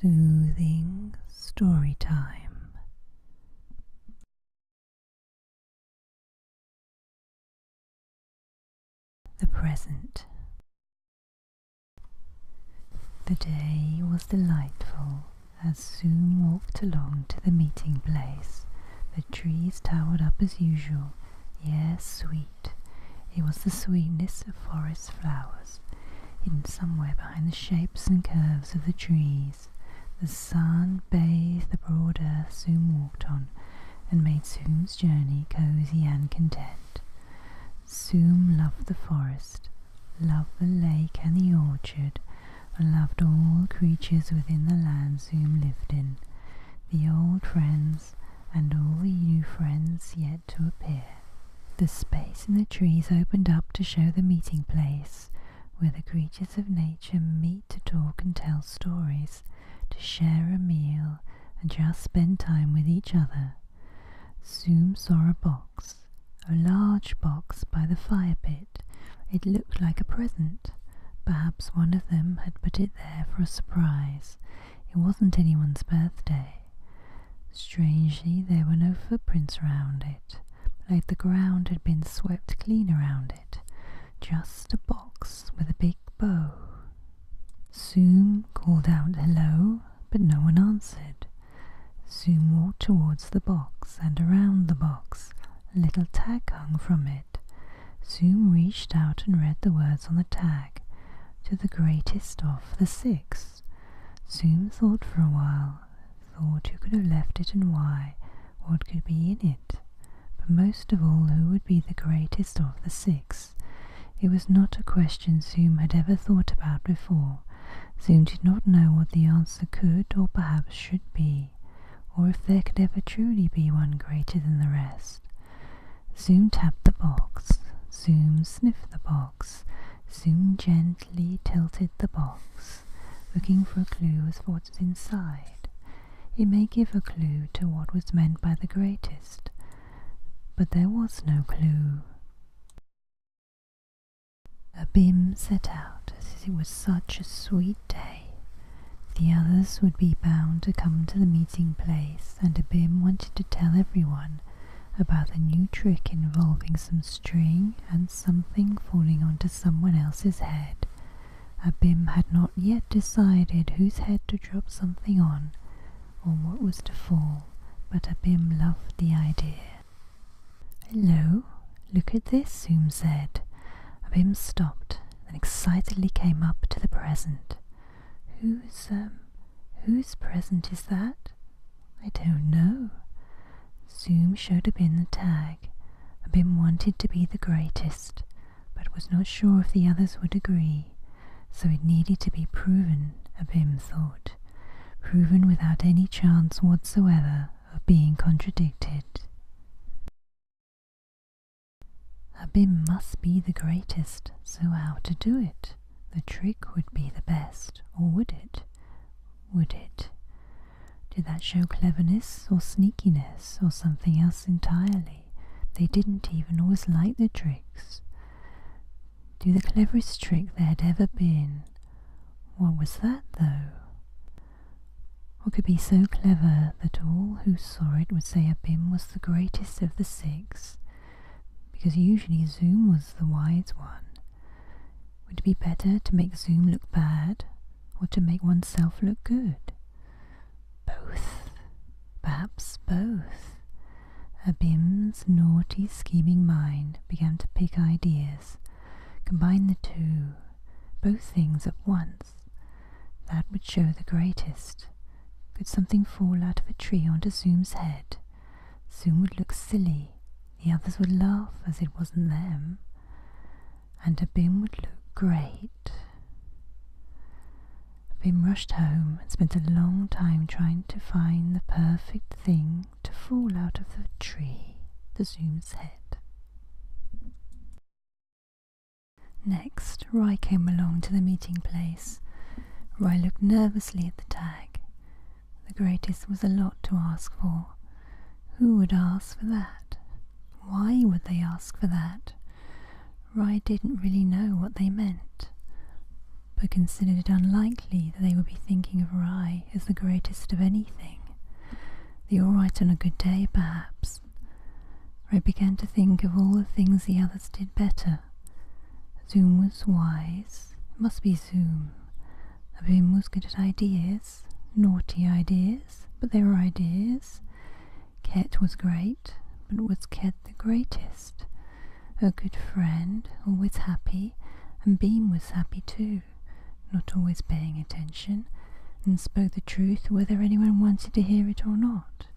Soothing story time. The present. The day was delightful as Zoom walked along to the meeting place. The trees towered up as usual. Yes, sweet. It was the sweetness of forest flowers, hidden somewhere behind the shapes and curves of the trees. The sun bathed the broad earth Zoom walked on, and made Zoom's journey cosy and content. Zoom loved the forest, loved the lake and the orchard, and loved all the creatures within the land Zoom lived in, the old friends and all the new friends yet to appear. The space in the trees opened up to show the meeting place, where the creatures of nature meet to talk and tell stories, to share a meal, and just spend time with each other. Zoom saw a box, a large box by the fire pit. It looked like a present. Perhaps one of them had put it there for a surprise. It wasn't anyone's birthday. Strangely, there were no footprints around it, like the ground had been swept clean around it. Just a box with a big bow. Zoom called out hello, but no one answered. Zoom walked towards the box and around the box. A little tag hung from it. Zoom reached out and read the words on the tag. To the greatest of the six. Zoom thought for a while, thought who could have left it and why, what could be in it, but most of all who would be the greatest of the six. It was not a question Zoom had ever thought about before. Zoom did not know what the answer could or perhaps should be, or if there could ever truly be one greater than the rest. Zoom tapped the box. Zoom sniffed the box. Zoom gently tilted the box, looking for a clue as to what's inside. It may give a clue to what was meant by the greatest, but there was no clue. Abim set out as it was such a sweet day. The others would be bound to come to the meeting place, and Abim wanted to tell everyone about the new trick involving some string and something falling onto someone else's head. Abim had not yet decided whose head to drop something on, or what was to fall, but Abim loved the idea. "Hello, look at this," Zoom said. Abim stopped, then excitedly came up to the present. Whose present is that?" "I don't know." Zoom showed Abim the tag. Abim wanted to be the greatest, but was not sure if the others would agree, so it needed to be proven, Abim thought, proven without any chance whatsoever of being contradicted. Abim must be the greatest, so how to do it? The trick would be the best, or would it? Would it? Did that show cleverness or sneakiness or something else entirely? They didn't even always like the tricks. Do the cleverest trick there had ever been. What was that, though? What could be so clever that all who saw it would say Abim was the greatest of the six? Because usually Zoom was the wise one. Would it be better to make Zoom look bad, or to make oneself look good? Both. Perhaps both. Abim's naughty, scheming mind began to pick ideas. Combine the two, both things at once. That would show the greatest. Could something fall out of a tree onto Zoom's head? Zoom would look silly. The others would laugh as it wasn't them. And Abim would look great. Abim rushed home and spent a long time trying to find the perfect thing to fall out of the tree to Zoom's head. Next, Rai came along to the meeting place. Rai looked nervously at the tag. The greatest was a lot to ask for. Who would ask for that? Why would they ask for that? Rai didn't really know what they meant. for considered it unlikely that they would be thinking of Rai as the greatest of anything. The all right on a good day, perhaps. Rai began to think of all the things the others did better. Zoom was wise. It must be Zoom. Abim was good at ideas. Naughty ideas, but they were ideas. Ket was great, but was Ket the greatest? A good friend, always happy, and Beam was happy too, not always paying attention, and spoke the truth whether anyone wanted to hear it or not.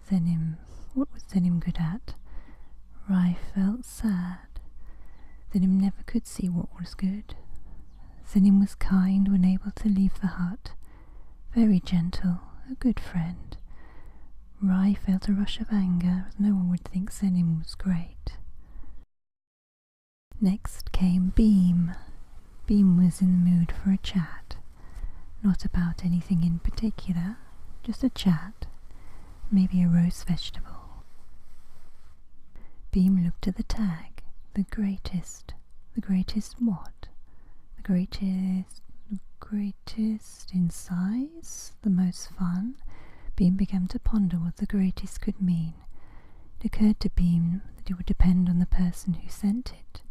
Zenim, what was Zenim good at? Rai felt sad. Zenim never could see what was good. Zenim was kind when able to leave the hut, very gentle, a good friend. Rai felt a rush of anger, as no one would think Zenim was great. Next came Beam. Beam was in the mood for a chat. Not about anything in particular, just a chat, maybe a roast vegetable. Beam looked at the tag. The greatest. The greatest what? The greatest in size? The most fun? Beam began to ponder what the greatest could mean. It occurred to Beam that it would depend on the person who sent it.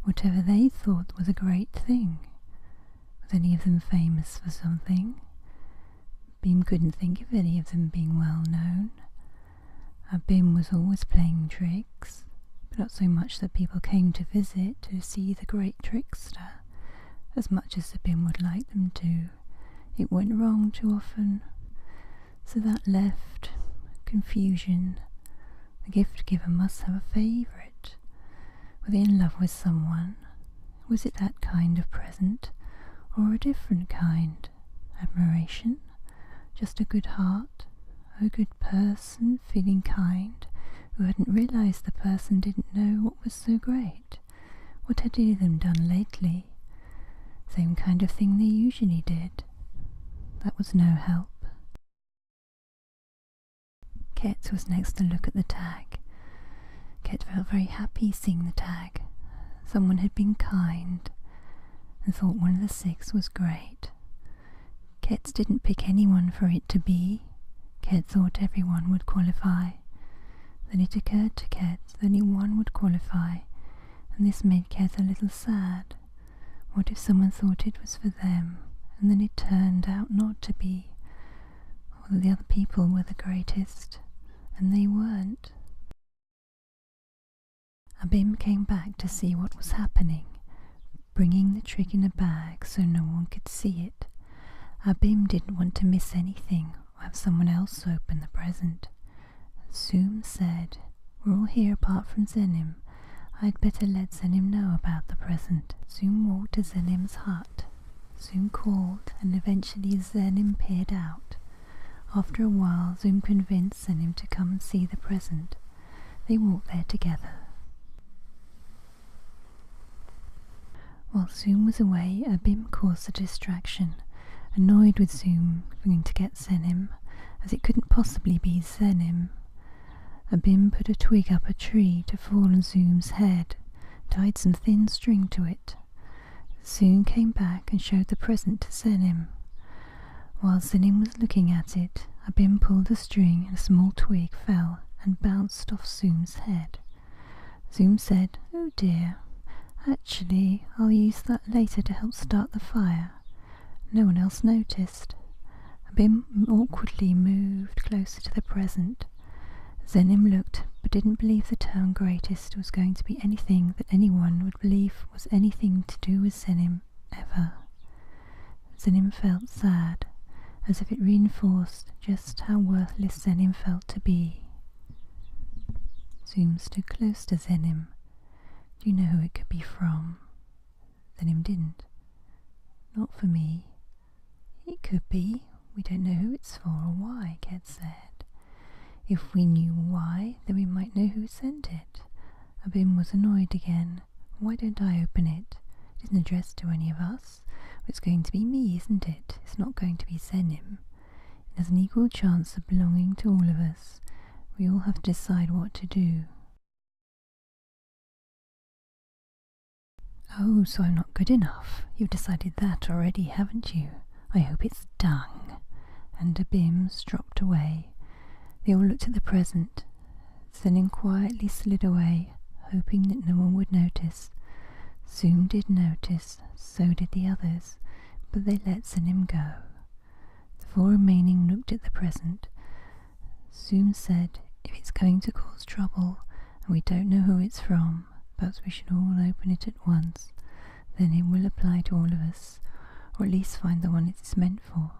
Whatever they thought was a great thing. Was any of them famous for something? Beam couldn't think of any of them being well known. Beam was always playing tricks, but not so much that people came to visit to see the great trickster, as much as Abim would like them to. It went wrong too often, so that left confusion. The gift giver must have a favourite. Were they in love with someone? Was it that kind of present, or a different kind? Admiration? Just a good heart? A good person feeling kind, who hadn't realised the person didn't know what was so great? What had any of them done lately? Same kind of thing they usually did. That was no help. Ket was next to look at the tag. Ket felt very happy seeing the tag. Someone had been kind, and thought one of the 6 was great. Ket didn't pick anyone for it to be. Ket thought everyone would qualify. Then it occurred to Ket that only one would qualify, and this made Ket a little sad. What if someone thought it was for them, and then it turned out not to be, or that the other people were the greatest, and they weren't? Abim came back to see what was happening, bringing the trick in a bag so no one could see it. Abim didn't want to miss anything or have someone else open the present. Zoom said, "We're all here apart from Zenim. I'd better let Zenim know about the present." Zoom walked to Zenim's hut. Zoom called, and eventually Zenim peered out. After a while, Zoom convinced Zenim to come and see the present. They walked there together. While Zoom was away, Abim caused a distraction. Annoyed with Zoom going to get Zenim, as it couldn't possibly be Zenim. Abim put a twig up a tree to fall on Zoom's head, tied some thin string to it. Zoom came back and showed the present to Zenim. While Zenim was looking at it, Abim pulled the string and a small twig fell and bounced off Zoom's head. Zoom said, "Oh dear. Actually, I'll use that later to help start the fire." No one else noticed. Abim awkwardly moved closer to the present. Zenim looked, but didn't believe the term greatest was going to be anything that anyone would believe was anything to do with Zenim, ever. Zenim felt sad, as if it reinforced just how worthless Zenim felt to be. Zoom stood close to Zenim. "Do you know who it could be from?" Zenim didn't. "Not for me." "It could be. We don't know who it's for or why," Ket said. "If we knew why, then we might know who sent it." Abim was annoyed again. "Why don't I open it? It isn't addressed to any of us. It's going to be me, isn't it? It's not going to be Zenim. It has an equal chance of belonging to all of us. We all have to decide what to do." Oh, so I'm not good enough. You've decided that already, haven't you? I hope it's dung. And the bims dropped away. They all looked at the present. Zenim quietly slid away, hoping that no one would notice. Zoom did notice, so did the others, but they let Zenim go. The four remaining looked at the present. Zoom said, if it's going to cause trouble, and we don't know who it's from, perhaps we should all open it at once. Then it will apply to all of us, or at least find the one it's meant for.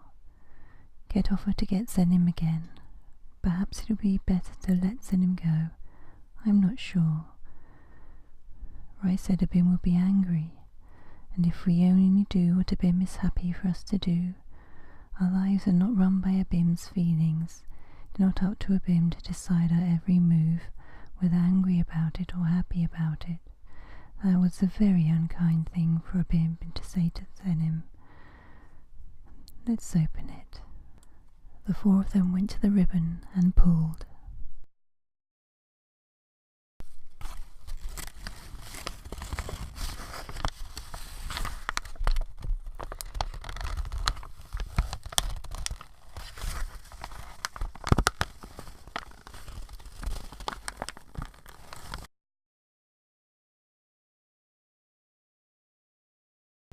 Get offer to get Zenim again. Perhaps it'll be better to let Zenim go. I'm not sure. Rai said Abim would be angry, and if we only do what Abim is happy for us to do, our lives are not run by Abim's feelings. It's not up to Abim to decide our every move, whether angry about it or happy about it. That was a very unkind thing for Abim to say to Zenim. Let's open it. The four of them went to the ribbon and pulled.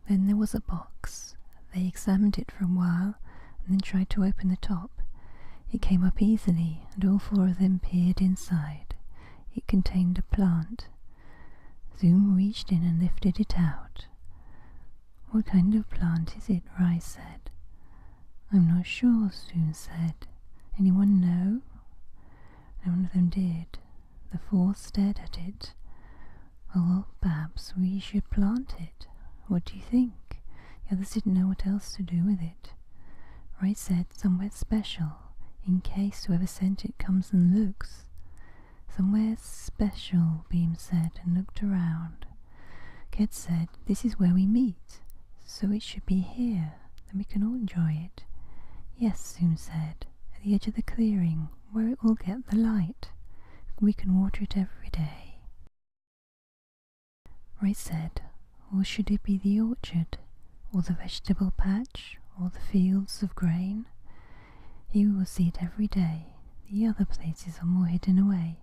Then there was a box. They examined it for a while and then tried to open the top. It came up easily, and all four of them peered inside. It contained a plant. Zoom reached in and lifted it out. What kind of plant is it? Rai said. I'm not sure, Zoom said. Anyone know? None of them did. The four stared at it. Well, perhaps we should plant it. What do you think? The others didn't know what else to do with it. Rai said somewhere special, in case whoever sent it comes and looks. Somewhere special, Beam said, and looked around. Ked said, this is where we meet, so it should be here, then we can all enjoy it. Yes, Zoom said, at the edge of the clearing, where it will get the light. We can water it every day. Rai said, or should it be the orchard, or the vegetable patch, or the fields of grain? Here we will see it every day. The other places are more hidden away.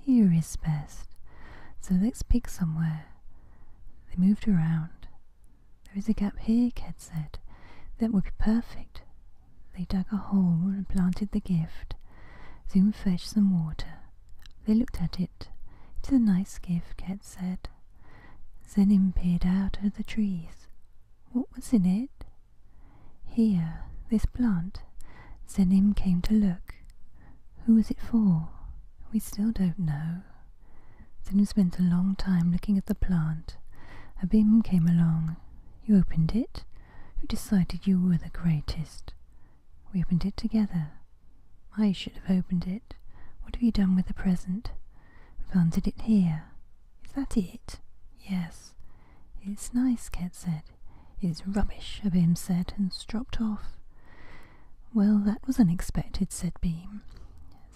Here is best. So let's pick somewhere. They moved around. There is a gap here, Ked said. That would be perfect. They dug a hole and planted the gift. Zoom fetched some water. They looked at it. It is a nice gift, Ked said. Zenim peered out of the trees. What was in it? Here, this plant. Zenim came to look. Who was it for? We still don't know. Zenim spent a long time looking at the plant. Abim came along. You opened it? Who decided you were the greatest? We opened it together. I should have opened it. What have you done with the present? We planted it here. Is that it? Yes. It's nice, Ked said. It's rubbish, Abim said, and stropped off. Well, that was unexpected, said Beam.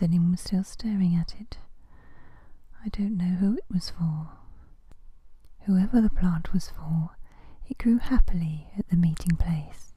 Zenim was still staring at it. I don't know who it was for. Whoever the plant was for, it grew happily at the meeting place.